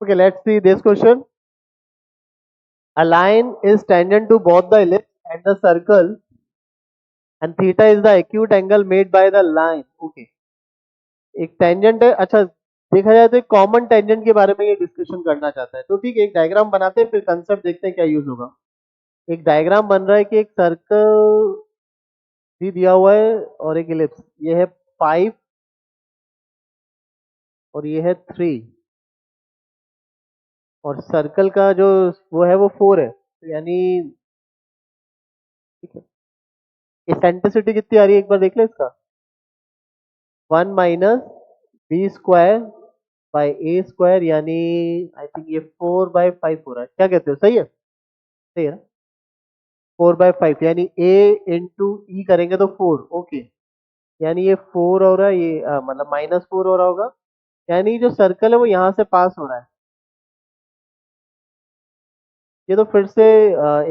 Okay, let's see this question. A line is tangent to both the ellipse and the circle, and theta is the acute angle made by the line. Okay, एक tangent है. अच्छा, देखा जाए तो एक common tangent के बारे में ये डिस्कशन करना चाहता है. तो ठीक है, एक डायग्राम बनाते हैं, फिर कंसेप्ट देखते हैं क्या यूज होगा. एक डायग्राम बन रहा है कि एक सर्कल भी दिया हुआ है और एक इलिप्स. ये है 5 और ये है 3, और सर्कल का जो वो है वो 4 है. तो यानी ठीक है, इसेंट्रिसिटी कितनी आ रही है एक बार देख ले इसका. 1 minus b square by a square, यानी आई थिंक ये 4/5 हो रहा है. क्या कहते हो, सही है? सही है ना. 4/5 यानी ए इंटू ई करेंगे तो 4. ओके, यानी ये 4 हो रहा है, ये मतलब -4 हो रहा होगा. यानी जो सर्कल है वो यहाँ से पास हो रहा है. ये तो फिर से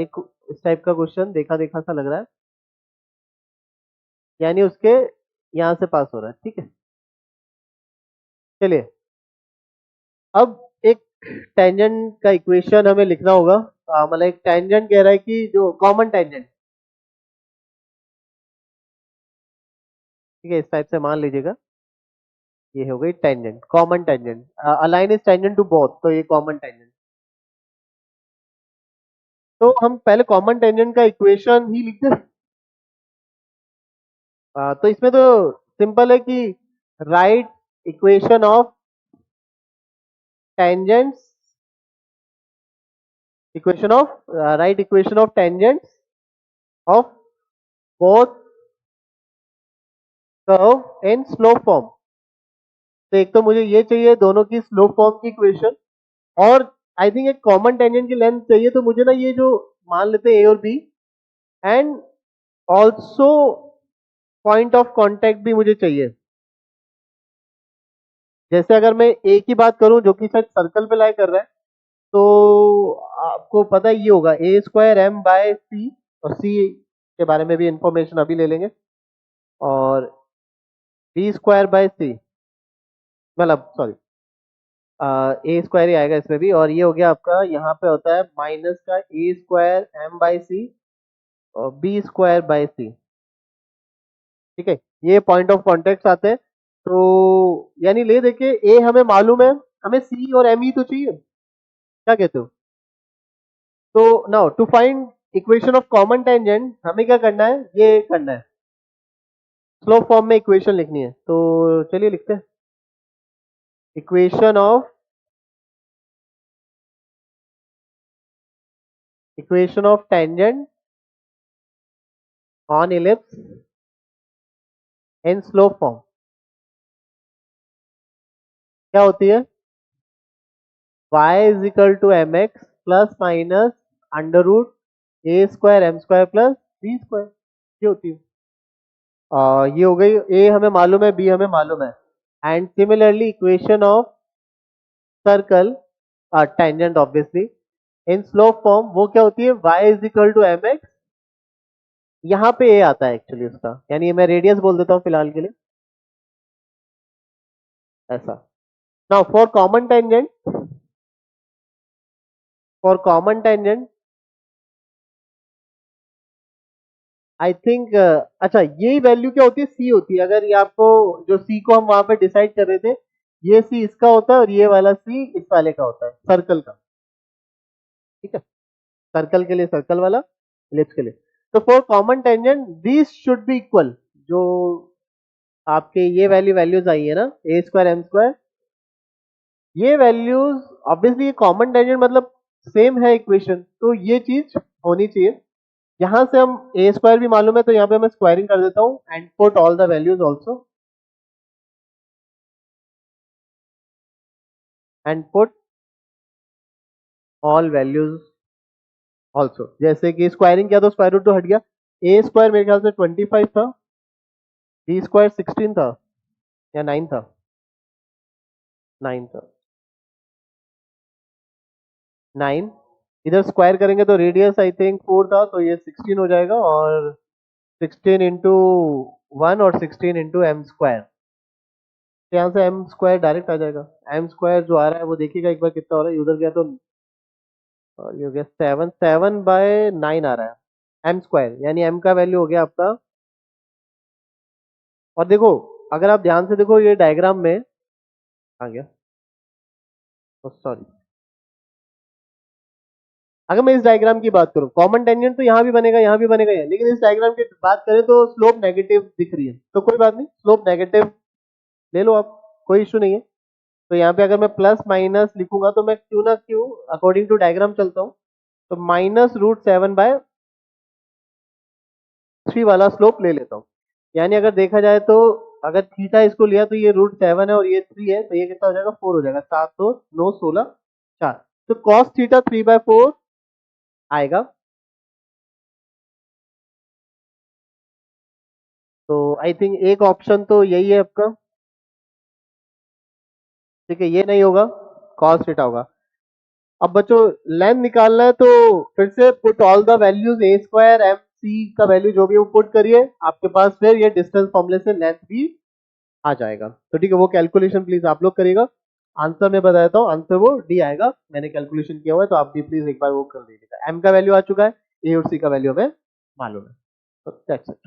एक इस टाइप का क्वेश्चन देखा देखा सा लग रहा है. यानी उसके यहाँ से पास हो रहा है. ठीक है, चलिए अब एक टेंजेंट का इक्वेशन हमें लिखना होगा. मतलब एक टेंजेंट कह रहा है कि जो कॉमन टेंजेंट, ठीक है, इस टाइप से मान लीजिएगा. ये हो गई tangent, common tangent. A line is tangent to both, तो ये कॉमन टेंजेंट. तो हम पहले कॉमन टेंजेंट का इक्वेशन ही लिखते हैं. तो इसमें तो सिंपल है कि right equation of tangents, equation of right equation of tangents of both curve in slope form. तो एक तो मुझे ये चाहिए दोनों की स्लोप फॉर्म की इक्वेशन, और आई थिंक एक कॉमन टेंजेंट की लेंथ चाहिए. तो मुझे ना ये जो मान लेते हैं ए और b, and also point of contact भी मुझे चाहिए. जैसे अगर मैं ए की बात करूं जो कि शायद सर्कल पे लाई कर रहा है, तो आपको पता ही ये होगा ए स्क्वायर एम बाय सी, और सी के बारे में भी इंफॉर्मेशन अभी ले लेंगे. और बी स्क्वायर बाय सी, मतलब सॉरी ए स्क्वायर ही आएगा इसमें भी. और ये हो गया आपका, यहाँ पे होता है माइनस का ए स्क्वायर एम बाई सी और बी स्क्वायर बाई सी. ठीक है, ये पॉइंट ऑफ कॉन्टेक्ट आते हैं. तो यानी ले देखे ए हमें मालूम है, हमें सी और एम ही तो चाहिए. क्या कहते हो? तो now to find equation of common tangent हमें क्या करना है, ये करना है, स्लोप फॉर्म में इक्वेशन लिखनी है. तो चलिए लिखते हैं equation of tangent on ellipse in slope form. क्या होती है? y is equal to m x plus minus under root a square m square plus b square. ये होती है. ये हो गई. ए हमें मालूम है, बी हमें मालूम है. And similarly equation of circle tangent obviously in slope form, वो क्या होती है? y is equal to m x. यहाँ पे ए आता है एक्चुअली उसका, यानी मैं रेडियस बोल देता हूँ फिलहाल के लिए, ऐसा. Now for common tangent I think, अच्छा यही वैल्यू क्या होती है? सी होती है. अगर ये आपको जो सी को हम वहां पे डिसाइड कर रहे थे, ये सी इसका होता है और ये वाला सी इस वाले का होता है, सर्कल का. ठीक है, सर्कल के लिए सर्कल वाला, इलिप्स के लिए. तो for common tangent this should be equal. जो आपके ये वैल्यूज आई है ना, ए स्क्वायर एम स्क्वायर, ये वैल्यूज ऑब्वियसली, ये कॉमन टेंजेंट मतलब सेम है इक्वेशन, तो ये चीज होनी चाहिए. यहां से हम ए स्क्वायर भी मालूम है, तो यहाँ पे मैं स्क्वायरिंग कर देता हूँ and put all the values also, and put all values also. जैसे कि स्क्वायरिंग किया तो स्क्वायर रूट तो हट गया. ए स्क्वायर मेरे ख्याल से 25 था, बी स्क्वायर 16 था या 9 था, 9 था, 9. इधर स्क्वायर करेंगे तो रेडियस आई थिंक 4 था, तो ये 16 हो जाएगा. और 16 इंटू 1 और 16 इंटू एम स्क्वायर. यहाँ से एम स्क्वायर डायरेक्ट आ जाएगा। एम स्क्वायर जो आ रहा है वो देखिएगा एक बार कितना हो रहा है, उधर गया तो और ये हो गया 7 7/9 आ रहा है एम स्क्वायर, यानी एम का वैल्यू हो गया आपका। और देखो अगर आप ध्यान से देखो ये डायग्राम में आ गया, सॉरी, अगर मैं इस डायग्राम की बात करूं कॉमन टेंजेंट तो यहाँ भी बनेगा यहाँ भी बनेगा यहाँ, लेकिन इस डायग्राम की बात करें तो स्लोप नेगेटिव दिख रही है, तो कोई बात नहीं, स्लोप नेगेटिव ले लो आप, कोई इशू नहीं है। तो यहाँ पे अगर मैं प्लस माइनस लिखूंगा तो मैं क्यों ना क्यों अकॉर्डिंग टू डायग्राम चलता हूँ, तो -√7/3 वाला स्लोप ले लेता हूँ। यानी अगर देखा जाए तो अगर थीटा इसको लिया तो ये √7 है और ये 3 है, तो ये कितना हो जाएगा 4 हो जाएगा, 7 2 9 16 4, तो कॉस थीटा 3/4 आएगा। तो आई थिंक एक ऑप्शन तो यही है आपका, ठीक है, ये नहीं होगा, कॉस थीटा होगा। अब बच्चों लेंथ निकालना है तो फिर से put all the values a square m c का वैल्यू जो भी वो पुट करिए आपके पास, फिर ये डिस्टेंस फॉर्मूले से लेंथ भी आ जाएगा। तो ठीक है, वो कैलकुलेशन प्लीज आप लोग करिएगा। आंसर मैं बता देता हूँ, आंसर वो डी आएगा, मैंने कैलकुलेशन किया हुआ है, तो आप भी प्लीज एक बार वो कर दीजिएगा। एम का वैल्यू आ चुका है, ए और सी का वैल्यू हमें मालूम है, तो दैट्स इट।